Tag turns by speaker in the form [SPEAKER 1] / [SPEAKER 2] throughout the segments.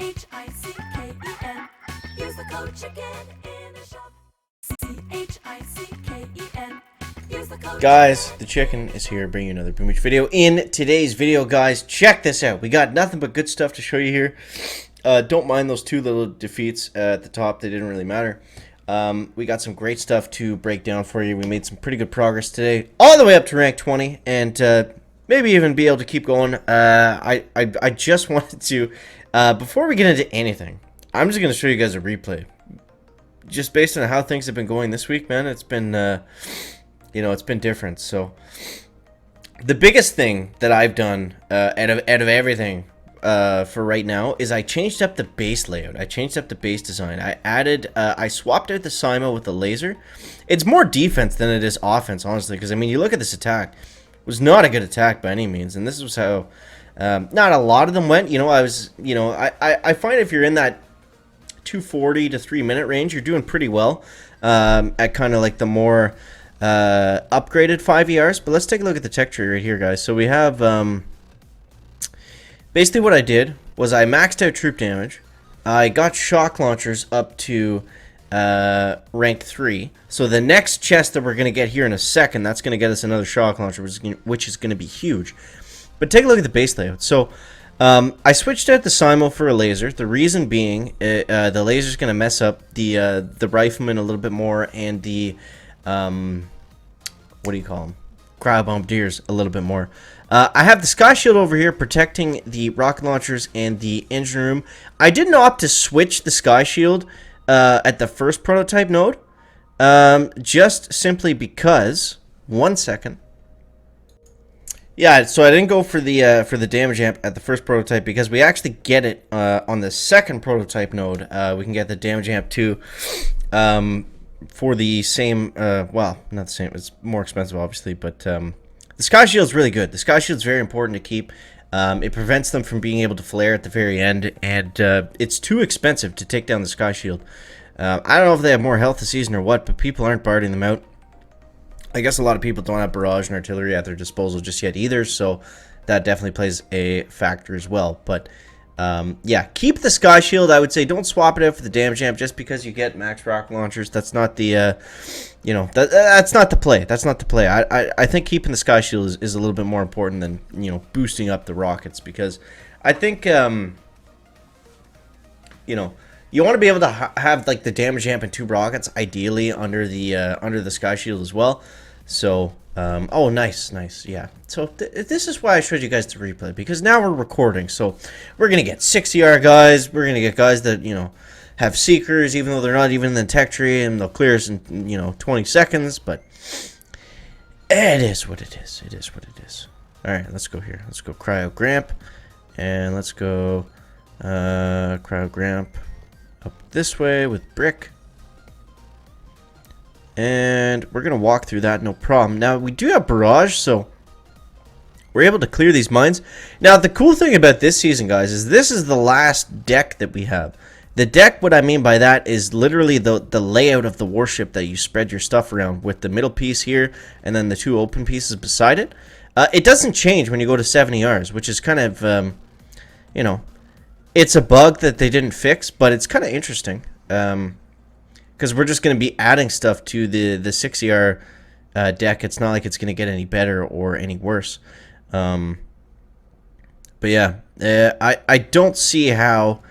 [SPEAKER 1] CHICKEN. Use the code CHICKEN in the shop. CHICKEN. Use the code
[SPEAKER 2] Guys, the chicken is here bringing you another Beach video. In today's video, guys, check this out. We got nothing but good stuff to show you here. Don't mind those two little defeats at the top. They didn't really matter. We got some great stuff to break down for you. We made some pretty good progress today, all the way up to rank 20, and maybe even be able to keep going. I just wanted to, before we get into anything, I'm just going to show you guys a replay. Just based on how things have been going this week, man, it's been, it's been different. So, the biggest thing that I've done out of everything for right now is I changed up the base layout. I changed up the base design. I swapped out the Simo with the laser. It's more defense than it is offense, honestly, because, I mean, you look at this attack. It was not a good attack by any means, and this was how not a lot of them went. I find if you're in that 240 to 3 minute range, you're doing pretty well at kind of like the more upgraded 5ERs. But let's take a look at the tech tree right here, guys. So we have basically what I did was I maxed out troop damage. I got shock launchers up to rank 3. So the next chest that we're going to get here in a second, that's going to get us another shock launcher, which is going to be huge. But take a look at the base layout. So I switched out the Simo for a laser. The reason being, the laser is going to mess up the rifleman a little bit more, and the what do you call them? Cryo bombardiers a little bit more. I have the sky shield over here protecting the rocket launchers and the engine room. I didn't opt to switch the sky shield at the first prototype node, just simply because. 1 second. Yeah, so I didn't go for the damage amp at the first prototype because we actually get it on the second prototype node. We can get the damage amp too for the same. Well, not the same. It's more expensive, obviously, but the sky shield is really good. The sky shield is very important to keep. It prevents them from being able to flare at the very end, and it's too expensive to take down the sky shield. I don't know if they have more health this season or what, but people aren't barding them out. I guess a lot of people don't have barrage and artillery at their disposal just yet either, so that definitely plays a factor as well. But yeah, keep the sky shield. I would say don't swap it out for the damage amp just because you get max rocket launchers. That's not the that's not the play. That's not the play. I think keeping the sky shield is a little bit more important than boosting up the rockets, because I think you want to be able to have like the damage amp and 2 rockets ideally under the sky shield as well. So oh, nice, yeah. So this is why I showed you guys the replay, because now we're recording. So we're gonna get 60R guys. We're gonna get guys that have seekers, even though they're not even in the tech tree, and they'll clear us in 20 seconds. But it is what it is. It is what it is. All right, let's go here. Let's go cryo gramp, and let's go cryo gramp up this way with brick. And we're going to walk through that, no problem. Now, we do have barrage, so we're able to clear these mines. Now, the cool thing about this season, guys, is this is the last deck that we have. The deck, what I mean by that, is literally the layout of the warship that you spread your stuff around, with the middle piece here and then the 2 open pieces beside it. It doesn't change when you go to 70Rs, which is kind of, it's a bug that they didn't fix, but it's kind of interesting. Because we're just going to be adding stuff to the 60R deck. It's not like it's going to get any better or any worse. But yeah, I don't see how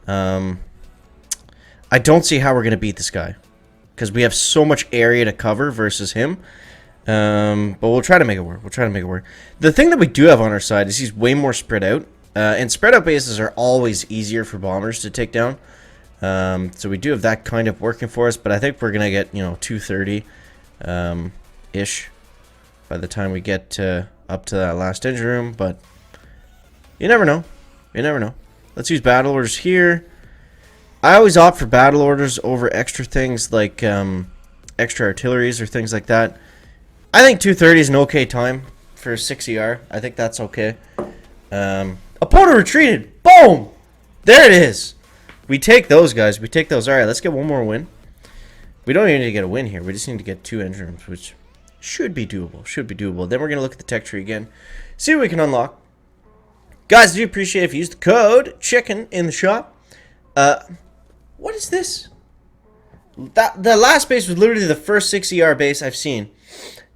[SPEAKER 2] we're going to beat this guy, because we have so much area to cover versus him. But we'll try to make it work. The thing that we do have on our side is he's way more spread out. And spread out bases are always easier for bombers to take down. So we do have that kind of working for us, but I think we're going to get, 230 ish by the time we get up to that last engine room, but you never know. Let's use battle orders here. I always opt for battle orders over extra things like extra artilleries or things like that. I think 230 is an okay time for 6ER. I think that's okay. Opponent retreated. Boom! There it is. We take those, guys. We take those. All right, let's get one more win. We don't even need to get a win here. We just need to get 2 engine rooms, which should be doable. Then we're going to look at the tech tree again, see what we can unlock. Guys, I do appreciate if you use the code CHICKEN in the shop. What is this? The last base was literally the first 6 base I've seen.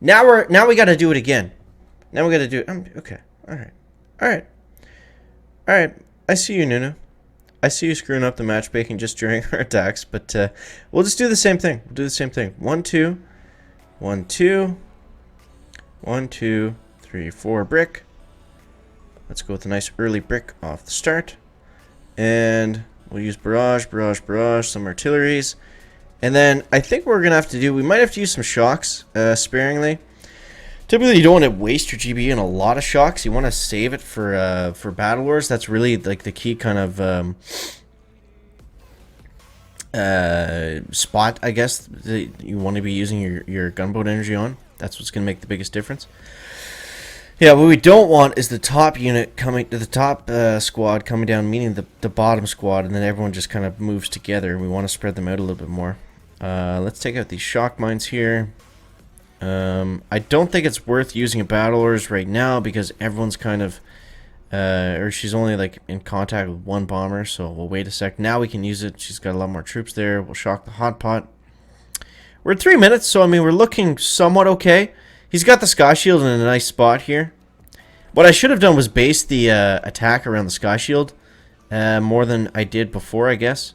[SPEAKER 2] Now we got to do it again. Now we got to do it. Okay. All right. I see you, Nunu. I see you screwing up the matchmaking just during our attacks, but we'll just do the same thing. We'll do the same thing. 1, 2, 1, 2, 1, 2, 3, 4 brick. Let's go with a nice early brick off the start, and we'll use barrage, some artilleries. And then I think what we're going to have to do, we might have to use some shocks sparingly. Typically, you don't want to waste your GB in a lot of shocks. You want to save it for Battle Wars. That's really like the key kind of spot, I guess, that you want to be using your gunboat energy on. That's what's going to make the biggest difference. Yeah, what we don't want is the top unit coming to the top squad coming down, meaning the bottom squad, and then everyone just kind of moves together. We want to spread them out a little bit more. Let's take out these shock mines here. I don't think it's worth using a Battle Wars right now because everyone's kind of, or she's only like in contact with one bomber, so we'll wait a sec. Now we can use it. She's got a lot more troops there. We'll shock the hot pot. We're at 3 minutes, so I mean we're looking somewhat okay. He's got the Sky Shield in a nice spot here. What I should have done was base the attack around the Sky Shield more than I did before, I guess.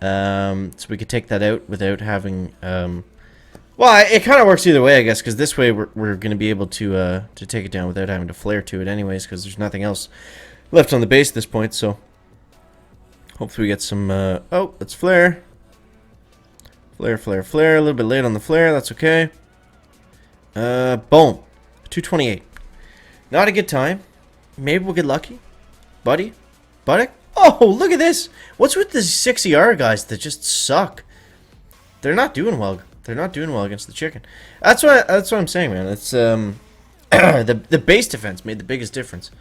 [SPEAKER 2] So we could take that out without having... well, it kind of works either way, I guess, because this way we're going to be able to take it down without having to flare to it anyways, because there's nothing else left on the base at this point, so... Hopefully we get some... oh, let's flare. Flare. A little bit late on the flare, that's okay. Boom. 228. Not a good time. Maybe we'll get lucky. Buddy? Oh, look at this. What's with the 6 guys that just suck? They're not doing well. They're not doing well against the chicken. That's what I'm saying, man. It's the base defense made the biggest difference.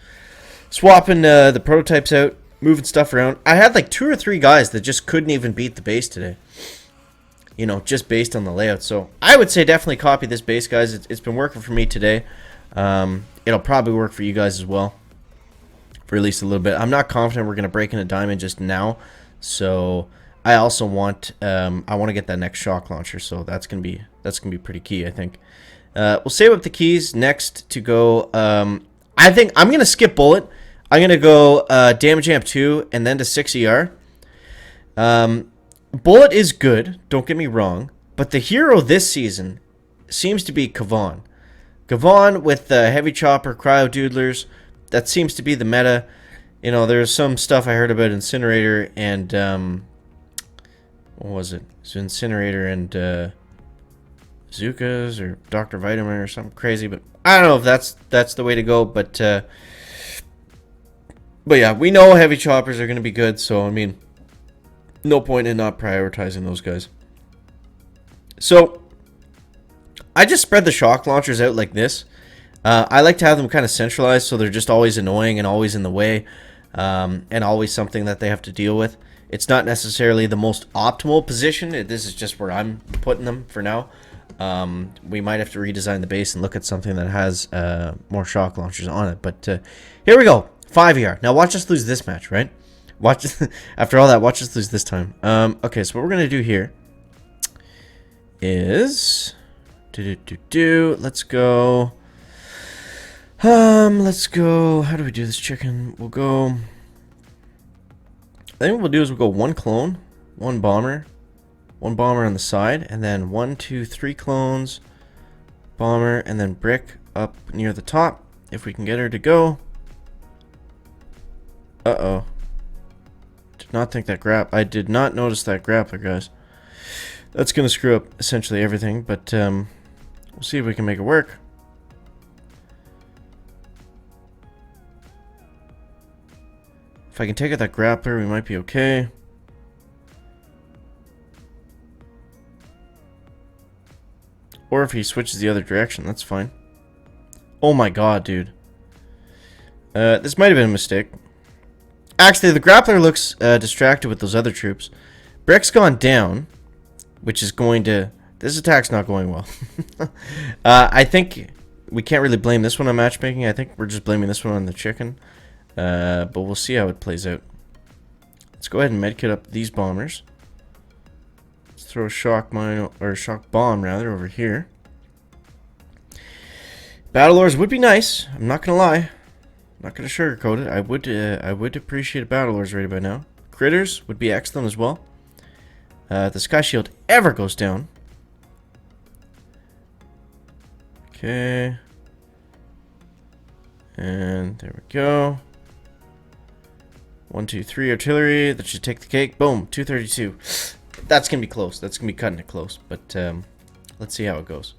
[SPEAKER 2] Swapping the prototypes out, moving stuff around. I had like 2 or 3 guys that just couldn't even beat the base today. You know, just based on the layout. So I would say definitely copy this base, guys. It's been working for me today. It'll probably work for you guys as well, for at least a little bit. I'm not confident we're going to break into diamond just now, so I also want I want to get that next shock launcher, so that's gonna be pretty key, I think. We'll save up the keys next to go. I think I'm gonna skip bullet. I'm gonna go damage amp 2 and then to 6 Bullet is good, don't get me wrong, but the hero this season seems to be Kavan. Kavan with the heavy chopper, cryo doodlers. That seems to be the meta. You know, there's some stuff I heard about Incinerator and what was it? It's Incinerator and Zukas or Dr. Vitamin or something crazy, but I don't know if that's the way to go. But yeah, we know heavy choppers are going to be good, so I mean, no point in not prioritizing those guys. So I just spread the shock launchers out like this. I like to have them kind of centralized so they're just always annoying and always in the way, and always something that they have to deal with. It's not necessarily the most optimal position. This is just where I'm putting them for now. We might have to redesign the base and look at something that has more shock launchers on it. But here we go. 5 Now watch us lose this match, right? Watch after all that, watch us lose this time. Okay, so what we're gonna do here is let's go. Let's go. How do we do this, chicken? We'll go. I think what we'll do is we'll go 1 clone, 1 bomber on the side, and then 1, 2, 3 clones, bomber, and then brick up near the top if we can get her to go. Uh-oh. Did not think that I did not notice that grappler, guys. That's gonna screw up essentially everything, but we'll see if we can make it work. If I can take out that grappler, we might be okay. Or if he switches the other direction, that's fine. Oh my god, dude. This might have been a mistake. Actually, the grappler looks distracted with those other troops. Brick's gone down, which is going to... This attack's not going well. I think we can't really blame this one on matchmaking. I think we're just blaming this one on the chicken. But we'll see how it plays out. Let's go ahead and medkit up these bombers. Let's throw a shock mine, or a shock bomb rather, over here. Battlelords would be nice. I'm not gonna lie. I'm not gonna sugarcoat it. I would appreciate a Battlelords ready by now. Critters would be excellent as well. If the Sky Shield ever goes down. Okay. And there we go. 1, 2, 3 artillery. That should take the cake. Boom. 232. That's going to be close. That's going to be cutting it close. But let's see how it goes.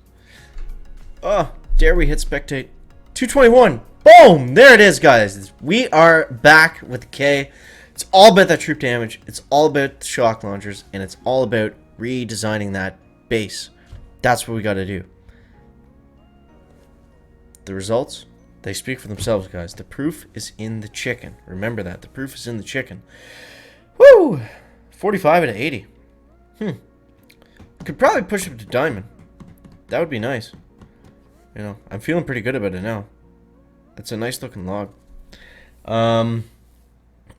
[SPEAKER 2] Oh, dare we hit spectate. 221. Boom. There it is, guys. We are back with the K. It's all about that troop damage. It's all about the shock launchers. And it's all about redesigning that base. That's what we got to do. The results, they speak for themselves, guys. The proof is in the chicken. Remember that. The proof is in the chicken. Woo! 45 out of 80. Could probably push it to diamond. That would be nice. You know, I'm feeling pretty good about it now. That's a nice looking log.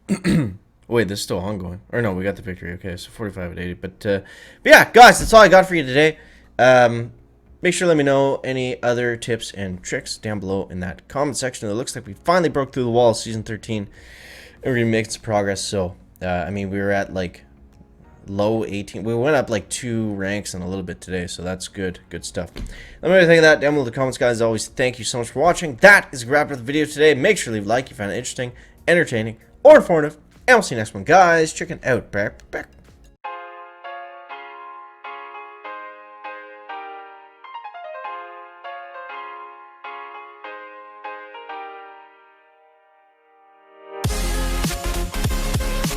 [SPEAKER 2] Wait, this is still ongoing. Or no, we got the victory. Okay, so 45 at 80. But yeah, guys, that's all I got for you today. Make sure to let me know any other tips and tricks down below in that comment section. It looks like we finally broke through the wall of Season 13. And we're going to make some progress. So, I mean, we were at like low 18. We went up like 2 ranks and a little bit today. So that's good. Good stuff. Let me know what you think of that down below in the comments, guys. As always, thank you so much for watching. That is a wrap up the video today. Make sure to leave a like if you found it interesting, entertaining, or informative. And we'll see you next one, guys. Chicken out. Back.